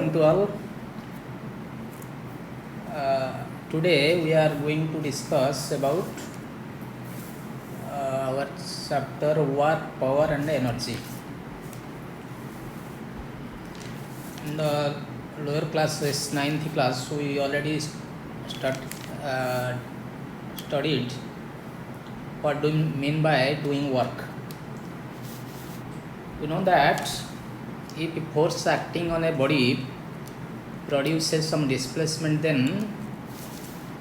morning to all. Today we are going to discuss about our chapter work, power and energy. In the lower classes, 9th class, we already studied what do we mean by doing work. You know that if a force acting on a body produces some displacement, then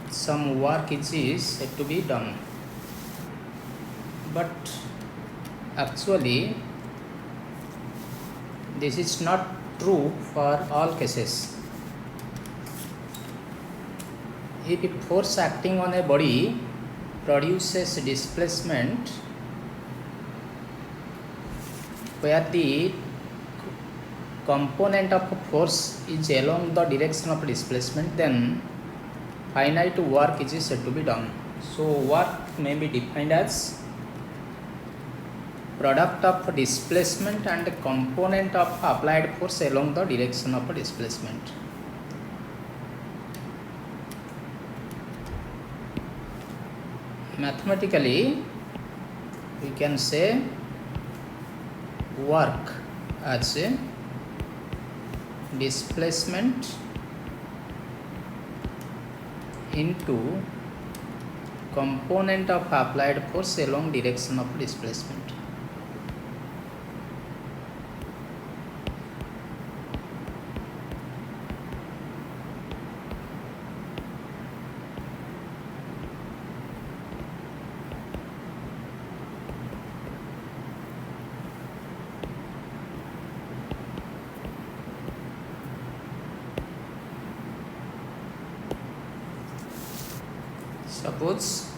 some work is said to be done. But actually this is not true for all cases. If a force acting on a body produces displacement where the component of force is along the direction of displacement, then finite work is said to be done. So work may be defined as product of displacement and component of applied force along the direction of displacement. Mathematically, we can say work as a displacement into component of applied force along direction of displacement. Suppose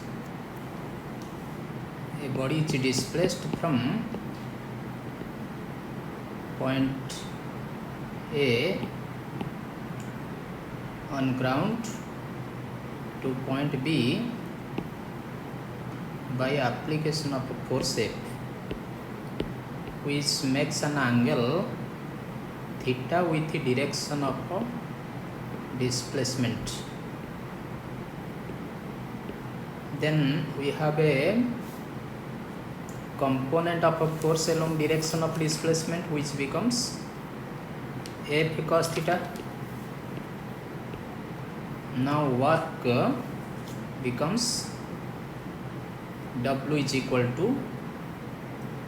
a body is displaced from point A on ground to point B by application of a force F, which makes an angle theta with the direction of displacement. Then we have a component of a force along direction of displacement, which becomes F cos theta. Now work becomes W is equal to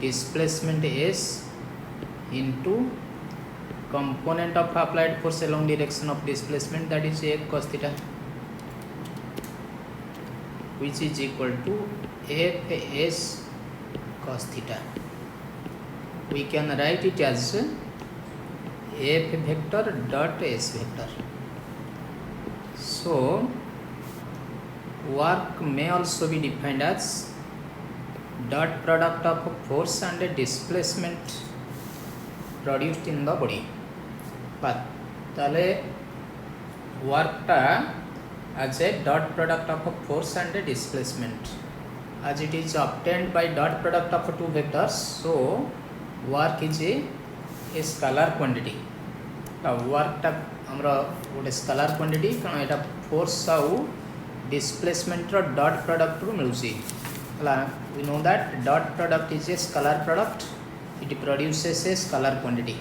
displacement S into component of applied force along direction of displacement, that is F cos theta, which is equal to Fs cos theta. We can write it as F vector dot S vector. So work may also be defined as dot product of force and displacement produced in the body. But tale work ta as a dot product of a force and a displacement, as it is obtained by dot product of two vectors, so work is a scalar quantity. Work ta amra gote scalar quantity, कारण एटा force आउ displacement row dot product row मिलुसी. We know that dot product is a scalar product, it produces a scalar quantity.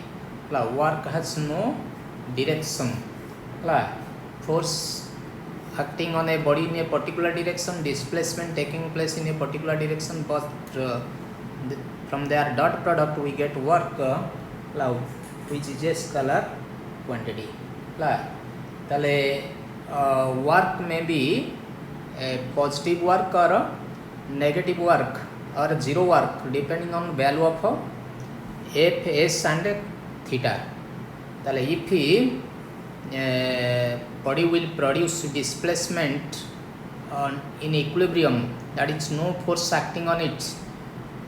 Work has no direction. Force acting on a body in a particular direction, displacement taking place in a particular direction, but from their dot product we get work which is a scalar quantity. Work may be a positive work or a negative work or a zero work depending on value of F, S and theta. If body will produce displacement in equilibrium, that is no force acting on it,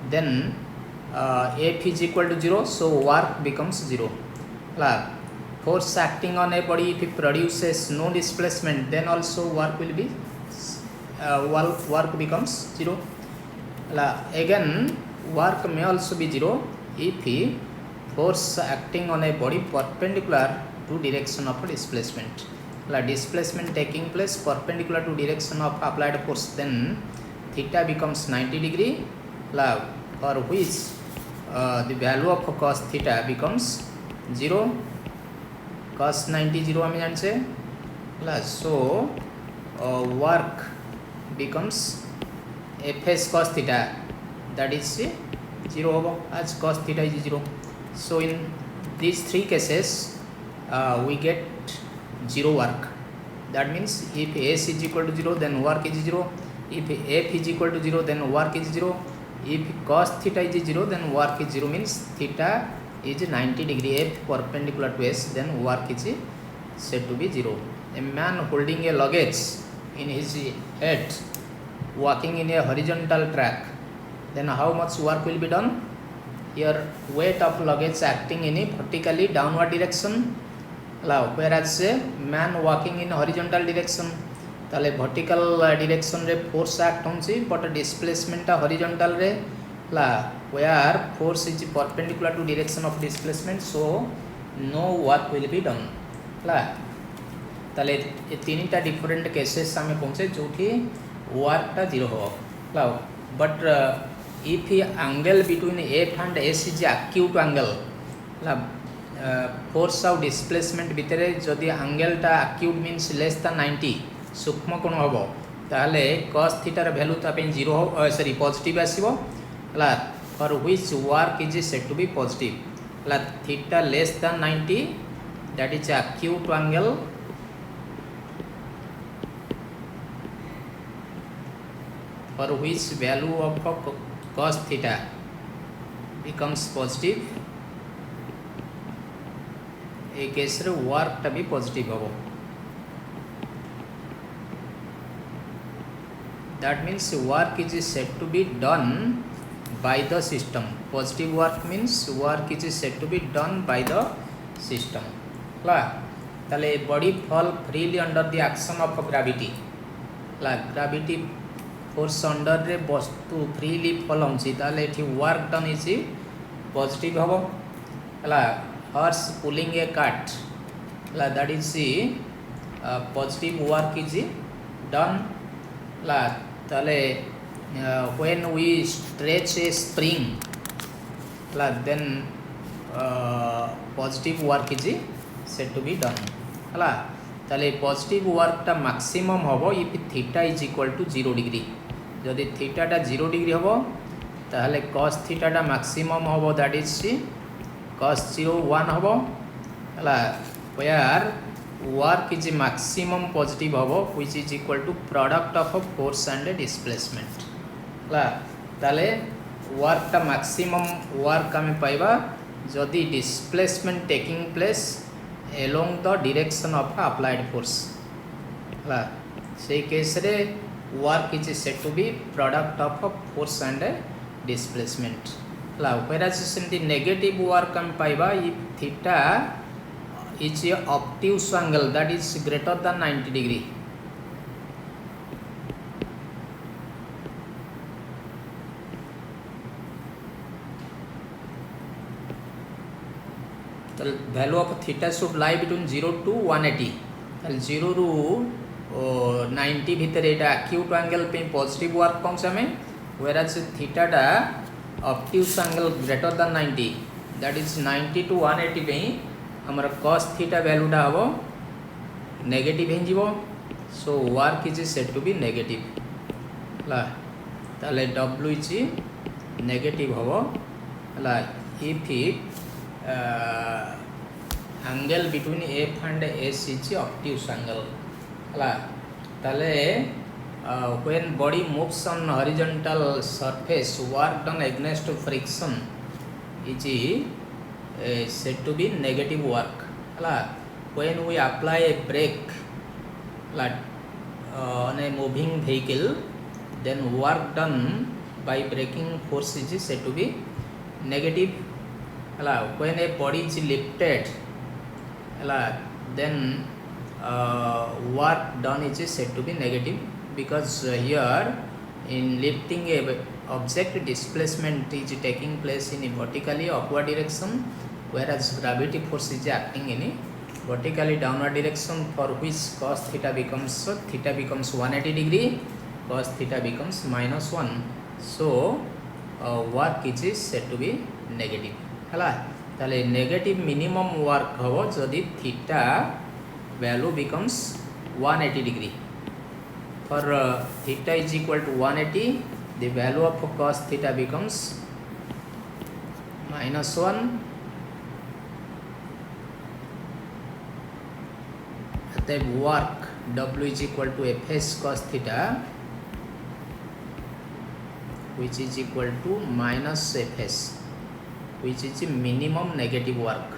then F is equal to 0, so work becomes 0. Force acting on a body, if it produces no displacement, then also work will be work becomes 0. Again work may also be 0 if force acting on a body perpendicular to direction of displacement. Displacement taking place perpendicular to direction of applied force, then theta becomes 90 degree, for which the value of cos theta becomes 0. cos 90 0 आम जाने, so work becomes fs cos theta, that is 0 hobo, as cos theta is 0. So in these three cases we get 0 work. That means if s is equal to 0 then work is 0, if f is equal to 0 then work is 0, if cos theta is 0 then work is 0, means theta is 90 degree, f perpendicular to s, then work is said to be 0. A man holding a luggage in his head walking in a horizontal track, then how much work will be done? Here weight of luggage acting in a vertically downward direction, whereas a man walking in horizontal direction, ताले vertical direction रे force act होंसी, but displacement horizontal रे, where force is perpendicular to direction of displacement, so no work will be done. ताले ये तीनटा different cases सामे पहुँचे जो कि work टा 0 हो, but if the angle between f and s is acute angle, force of displacement भितरे जदि angle टा acute means less than 90 सूक्ष्म कोण होबो, ताले cos theta र value ता पे 0 हो, sorry positive आसीबो, for which work is said to be positive. Theta less than 90, that is acute angle, for which value of cos theta becomes positive. A case रे work टा भी positive होबो. That means work is said to be done by the system. Positive work means work is said to be done by the system. ताले body fall freely under the action of gravity. Gravity force under रे वस्तु freely fall होंसी, ताले एठी work done is positive होबो. Horse pulling a cart, that is positive work is done. When we stretch a spring, then positive work is said to be done. Positive work ta maximum hobo if theta is equal to 0 degree. जदि theta टा 0 degree होबो ताहले cos theta टा maximum होबो, that is cos 0 1 होबो, where work is maximum positive होबो, which is equal to product of force and displacement. ताले work टा maximum work हमें पाइबा जदि displacement taking place along the direction of applied force. से केस रे work is said to be product of force and displacement. Whereas the negative work हम पाइबा if theta is a obtuse angle, that is greater than 90 degree. The value of theta should lie between 0 to 180. 0 ରୁ 90 भितर एटा acute angle पे positive work पहुंचा में, whereas theta टा obtuse angle greater than 90, that is 90 to 180 पे हमारा cos theta value टा हबो negative हें जीवो, so work is said to be negative. ताले W is negative हबो, if angle between F and S is obtuse angle. When body moves on horizontal surface, work done against friction is said to be negative work. When we apply a brake on a moving vehicle, then work done by braking force is said to be negative. When a body is lifted, then work done is said to be negative, because here in lifting a object, displacement is taking place in a vertically upward direction, whereas gravity force is acting in a vertically downward direction for which cos theta becomes 180 degree, cos theta becomes -1. So work is said to be negative है ताले negative minimum work हम जदि theta value becomes 180 degree for theta is equal to 180 the value of cos theta becomes -1 अतः work W is equal to Fs cos theta which is equal to minus Fs which is minimum negative work.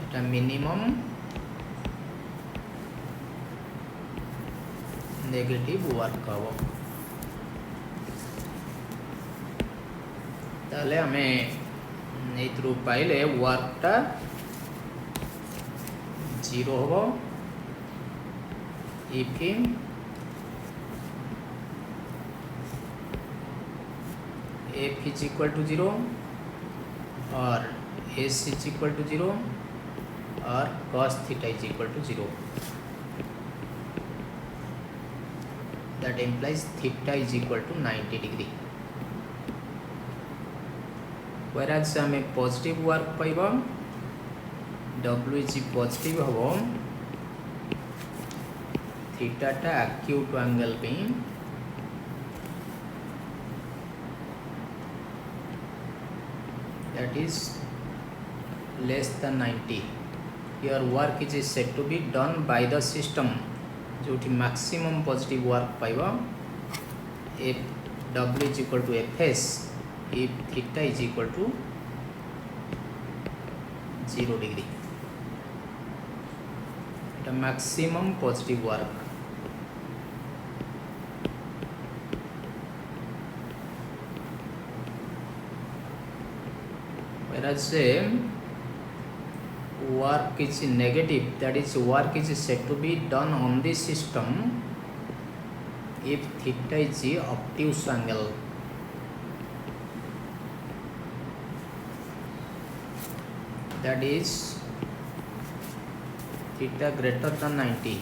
এটা minimum negative work হব তাহলে আমি এইথ্রু পাইলে ওয়ার্কটা 0 হব if f is equal to 0 or s is equal to 0 or cos theta is equal to 0. That implies theta is equal to 90 degree. Whereas हमें positive work पाइबा W is positive हबो theta टा acute angle पे that is less than 90. Your work is said to be done by the system जो maximum positive work पाइबा if W is equal to Fs if theta is equal to 0 degree. The maximum positive work. Whereas work is negative, that is work is said to be done on the system if theta is the obtuse angle. That is theta greater than 90.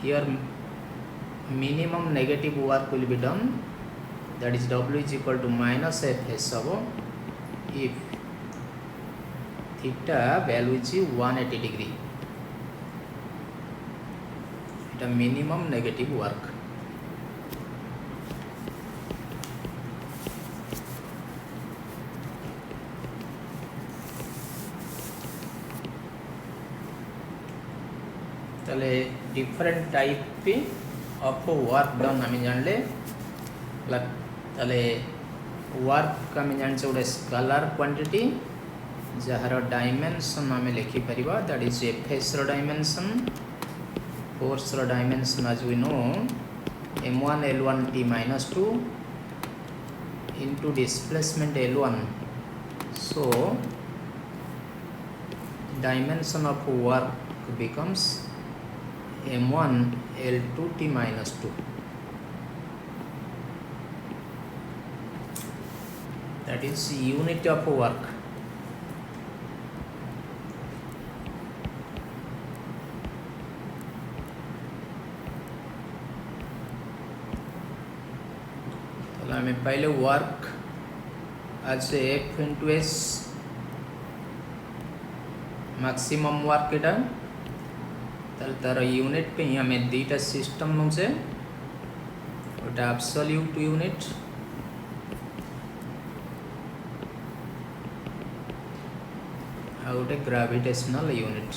Here minimum negative work will be done, that is W is equal to minus Fs if theta value is 180 degree. It a minimum negative work. ताले different type of work done आम जानले ताले work आम जान गोटे scalar quantity जार dimension आम लिखिपर that is Fs dimension force dimension as we know m1 l1 t minus 2 into displacement l1. So dimension of work becomes m1 l2 t minus 2. That is unit of work. तो हमें पहले work आज F into S maximum work इटा तार unit पे ही हमें दीटा system नौचे गोटे absolute unit आ गोटे ग्रेविटेशनल यूनिट.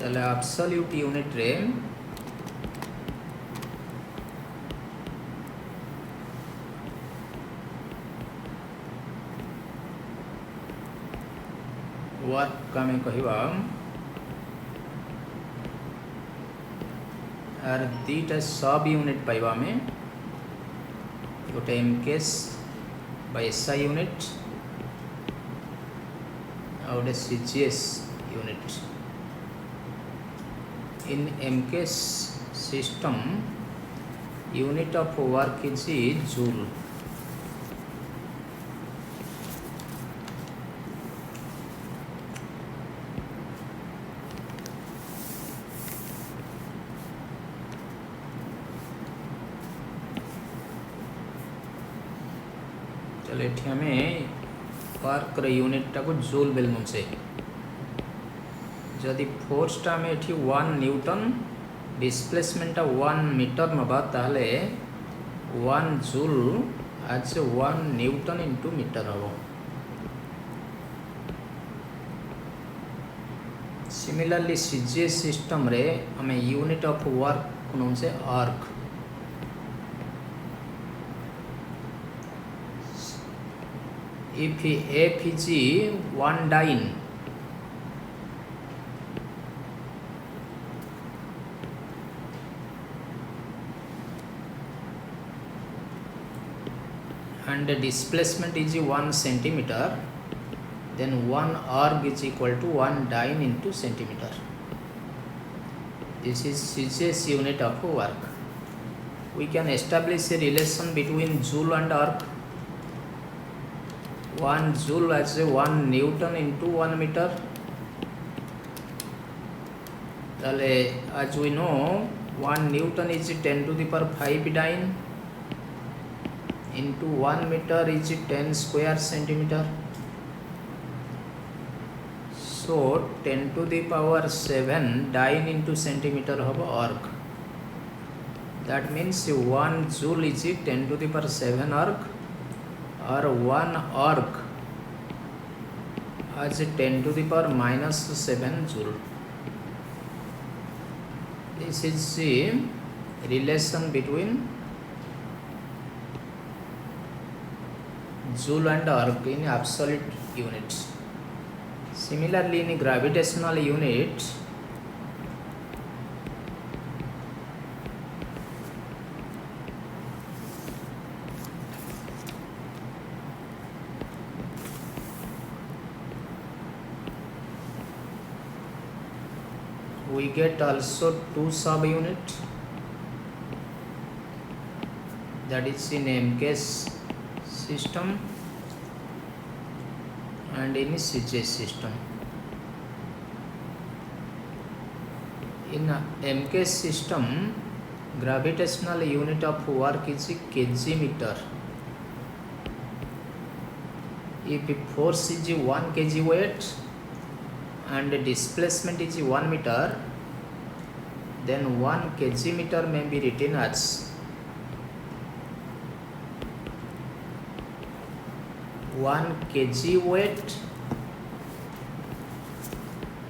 ताले एब्सोल्यूट यूनिट रे वर्क आम कहवा आर दीटा सब यूनिट पाइबा आम गोटे एमकेएस बाय एसआई यूनिट आ गोटे CGS unit. in MK system, unit of work is joule. चलो ये आम वर्क यूनिट टाक जूल बेलू से जदि फोर्सटा आम ये 1 न्यूटन डिस्प्लेसमेंट 1 मीटर नवा ताहले 1 जूल आज 1 न्यूटन इंटू मीटर हम। सिमिलरली सीजीएस सिस्टम रे आम यूनिट ऑफ वर्क नौ से arc. If F is 1 dyne, and the displacement is 1 centimeter, then 1 arc is equal to 1 dyne into centimeter. This is CGS unit of work. We can establish a relation between joule and arc. 1 joule as 1 newton into 1 meter. As we know, 1 newton is 10 to the power 5 dyne into 1 meter is 10 square centimeter. So 10 to the power 7 dyne into centimeter of arc. That means 1 joule is 10 to the power 7 arc, or 1 arc as 10 to the power minus 7 joule. This is the relation between joule and arc in absolute units. Similarly, in gravitational unit, we get also 2 subunit, that is in MK system and in CGS system. In MK system, gravitational unit of work is kg meter. If force is 1 kg weight and displacement is 1 meter, then 1 kg meter may be written as 1 kg weight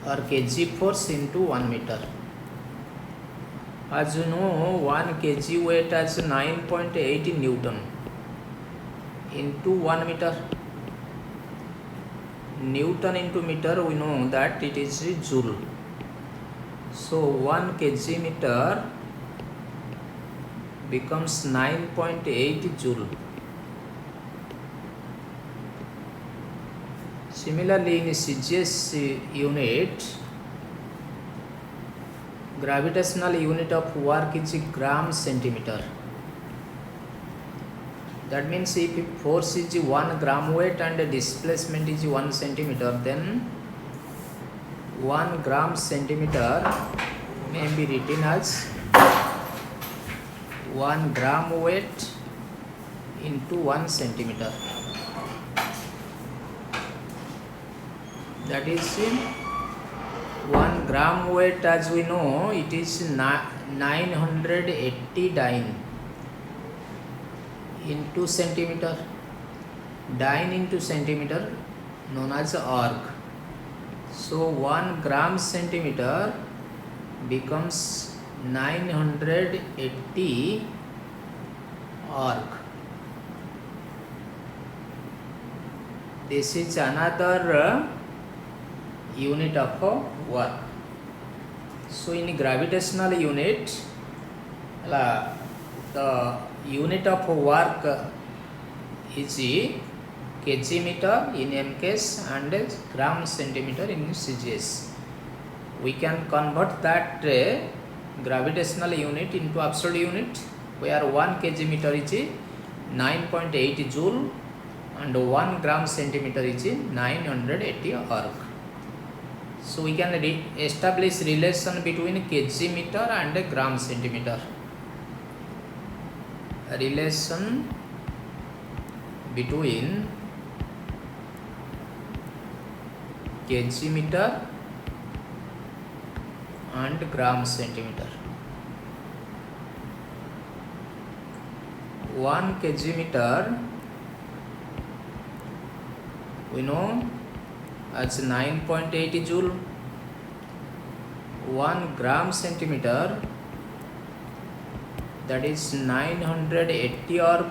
or kg force into 1 meter. As you know, 1 kg weight as 9.8 newton into 1 meter. Newton into meter, we know that it is joule. So 1 kg meter becomes 9.8 joule. Similarly, in CGS unit, gravitational unit of work is gram centimeter. That means if force is 1 gram weight and displacement is 1 centimeter, then 1 gram centimeter may be written as 1 gram weight into 1 centimeter. That is 1 gram weight, as we know, it is 980 dyne into centimeter. Dyne into centimeter known as arc. So 1 gram centimeter becomes 980 arc. This is another unit of work. So in gravitational unit, the unit of work is kg meter in MKS and gram centimeter in CGS. we can convert that gravitational unit into absolute unit, where 1 kg meter is 9.8 joule and 1 gram centimeter is 980 arc. So we can establish relation between kg meter and gram centimeter. A relation between kg meter and gram centimeter. 1 kg meter we know as 9.80 joule. 1 gram centimeter, that is 980 arc,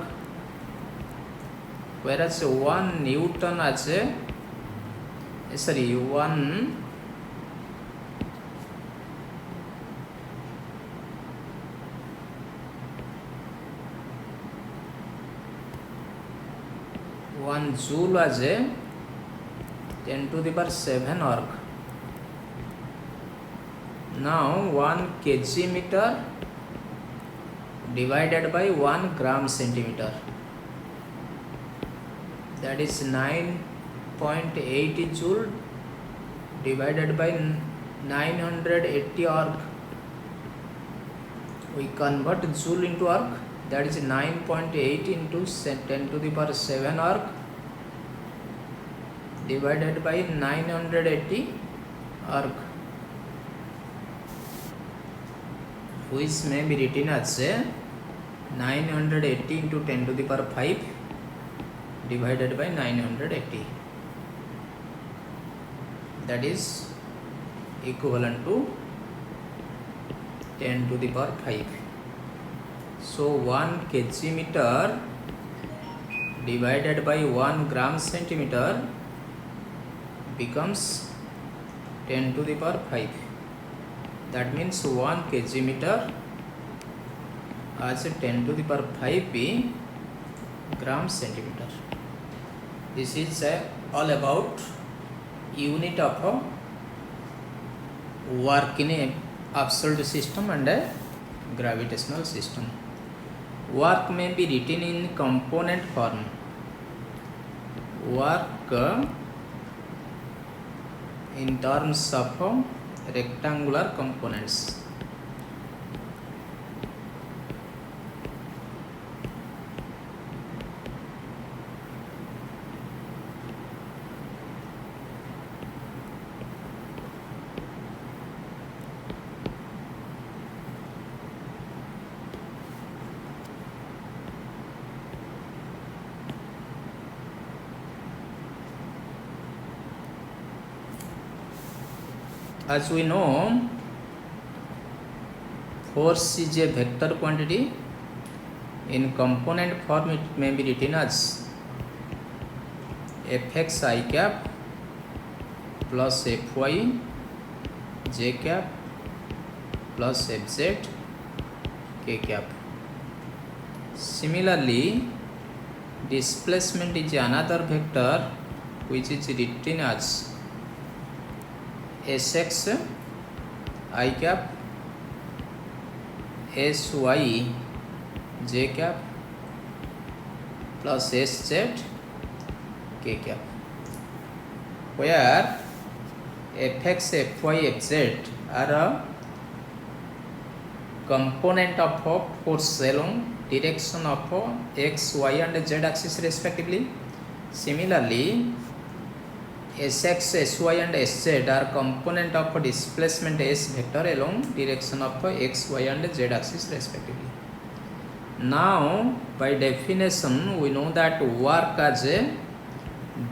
whereas 1 newton as a 1 joule as a 10 to the power 7 arc. Now 1 kg meter divided by 1 gram centimeter, that is 9.80 joule divided by 980 arc. We convert joule into arc, that is 9.8 into 10 to the power 7 arc divided by 980 arc, which may be written as 980 into 10 to the power 5 divided by 980, that is equivalent to 10 to the power 5. So 1 kg meter divided by 1 gram centimeter becomes 10 to the power 5. That means 1 kg meter as 10 to the power 5 gram centimeter. This is all about unit of work in a absolute system and a gravitational system. Work may be written in component form. Work in terms of rectangular components. As we know, force is a vector quantity. In component form it may be written as Fx I cap plus Fy j cap plus Fz k cap. Similarly, displacement is another vector which is written as Sx I cap Sy j cap plus Sz k cap, where Fx, Fy, Fz are a component of force along direction of x, y and z axis respectively. Similarly, Sx, Sy and Sz are component of displacement S vector along direction of x, y and z axis respectively. Now, by definition, we know that work as a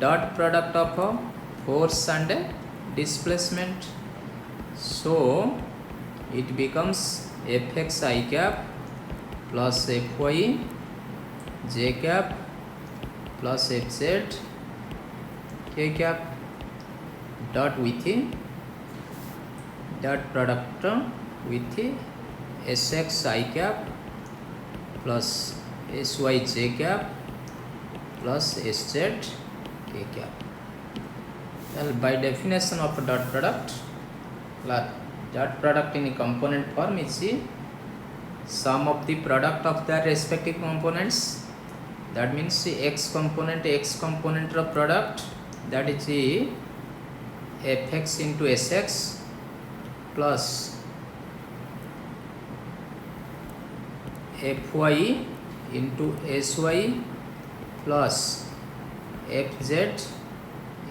dot product of force and displacement. So, it becomes Fx I cap plus Fy j cap plus Fz k cap dot with dot product with Sx I cap plus Sy j cap plus Sz k cap. Well, by definition of dot product, dot product in component form is the sum of the product of their respective components. That means the x component of product, that is the fx into sx plus fy into sy plus fz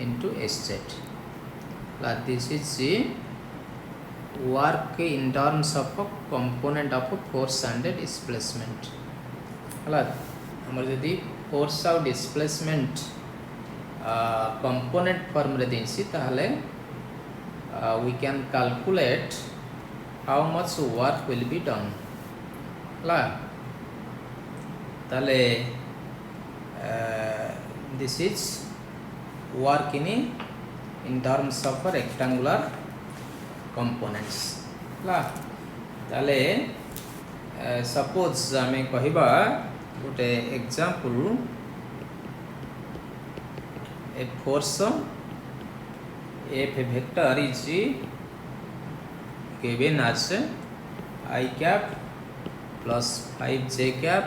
into sz. This is the work in terms of a component of a force and a displacement. हमर यदि force और displacement component form रे देसी ताहले we can calculate how much work will be done. ताहले this is work in terms of a rectangular components. ताले suppose आमे कहिबा गोटे example, a force f vector is given as I cap plus 5j cap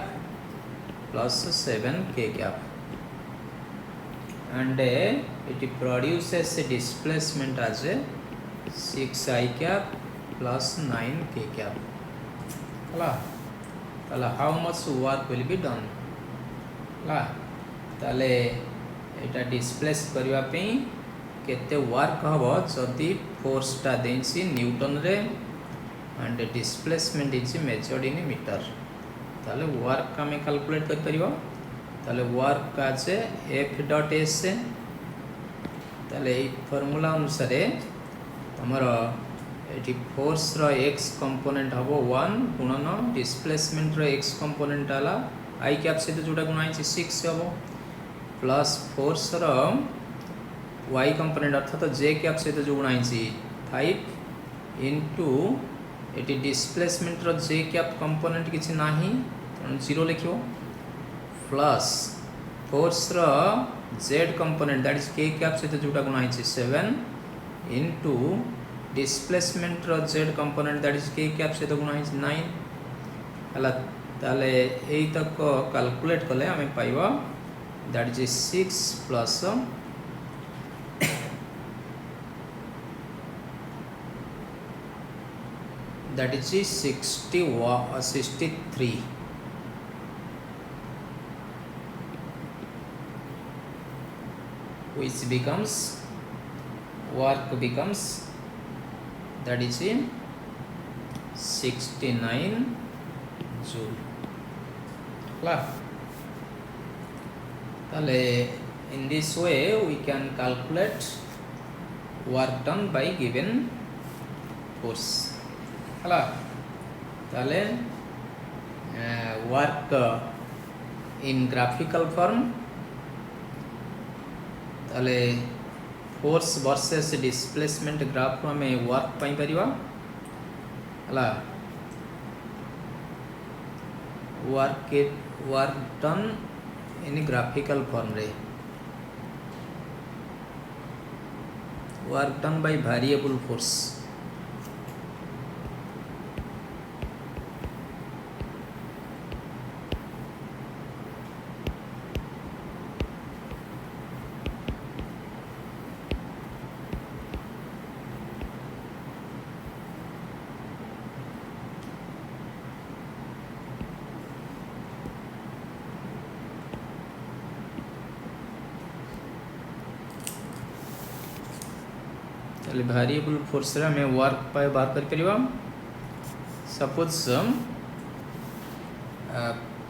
plus 7k cap, and it produces a displacement as a 6i cap plus 9k cap. How much work will be done? ताले एटा displace करबा पे केते work हबो जदि force टा देछि newton रे and displacement is measured in meter. ताले वर्क हमें कैलकुलेट कर परिबो. ताले वर्क आज f डॉट s. ताले ए फार्मूला अनुसार हमर एटी फोर्स रो x कंपोनेंट हबो 1 गुणन डिस्प्लेसमेंट रो x कंपोनेंट आला i कैप से जोटा गुणा 6 हबो प्लस फोर्स रो y कंपोनेंट अर्थात j कैप से जो गुणा 5 इनटू एटी डिस्प्लेसमेंट रो j कैप कंपोनेंट किछि नाही तण 0 लिखियो प्लस फोर्स रो z component that is k cap से जोटा गुणा 7 इनटू डिस्प्लेसमेंट रो z component that is k cap से गुणा 9 हला. ताले एई तक कैलकुलेट कले हमें पाइबा that is 6 plus that is 63, which becomes work becomes that is in 69 joule. In this way we can calculate work done by given force. ताले work in graphical form. ताले फोर्स वर्सेस डिस्प्लेसमेंट ग्राफ हमें work पाई परिवा. Work done in graphical form रे work done by variable force. Variable force रे हमें work पाए बाहर कर परिबा. Suppose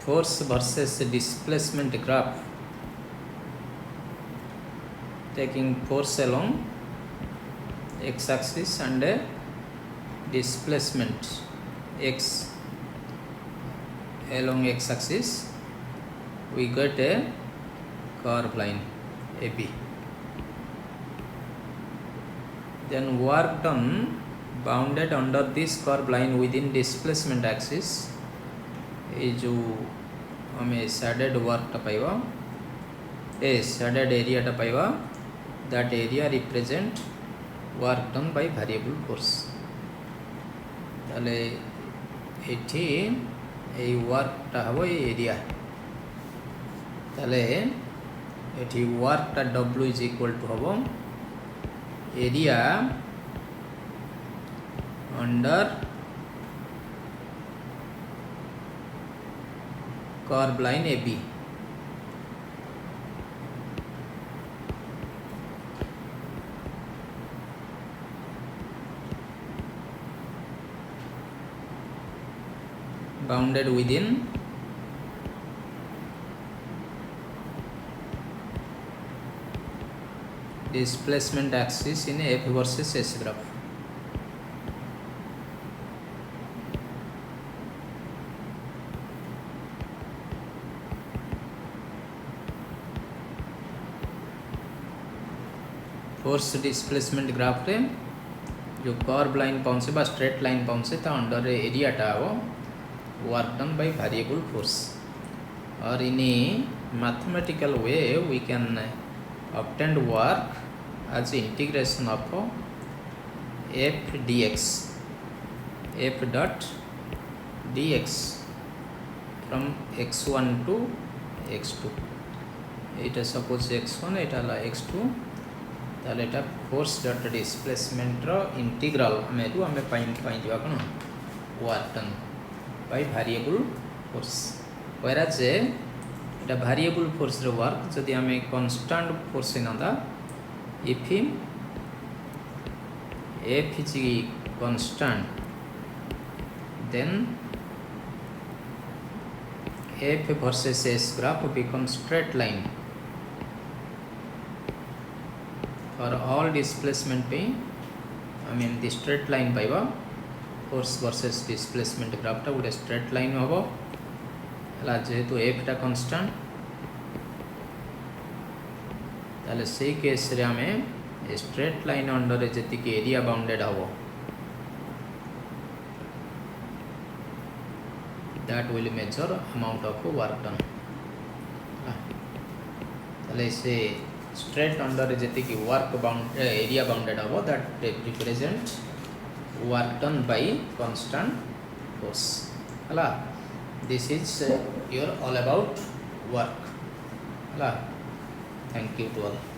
force versus displacement graph taking force along x axis and displacement x along x axis, we get a curved line AB. Then work done bounded under this curved line within displacement axis. ये जो हमें shaded work टा पाइबा, ए shaded area टा पाइबा, that area represent work done by variable force ताले एठी এই ওয়ার্কটা হবে এই এরিয়া তাহলে এটি ওয়ার্কটা W ইজ ইকুয়াল টু হব area under curve line AB bounded within displacement axis in F versus S graph. Force displacement graph रे जो कर्व लाइन पहुँचे बा स्ट्रेट लाइन पहुँचे तो अंडर एरियाटा हो work done by variable force और in mathematical way we can obtain work as integration of f dx f dot dx from x1 to x2 এটা suppose x1 এটা হলো x2 তাহলে এটা ফোর্স ডট ডিসপ্লেসমেন্ট র integral আমি পাই দিবা কোন work done by variable force whereas এটা ভেরিয়েবল ফোর্স র ওয়ার্ক যদি আমি কনস্ট্যান্ট ফোর্স নদা if f is constant then f versus s graph becomes straight line for all displacement पे the straight line पाइबा force versus displacement graph टा गोटे straight line होबो हला जेहेतु f टा constant ताले से केस रे हमें straight line अंडर रे जति के एरिया बाउंडेड होबो that will measure amount of work done ताले से straight under जति की work bound area bounded होबो that represent work done by constant force हला this is your all about work हला thank you to all.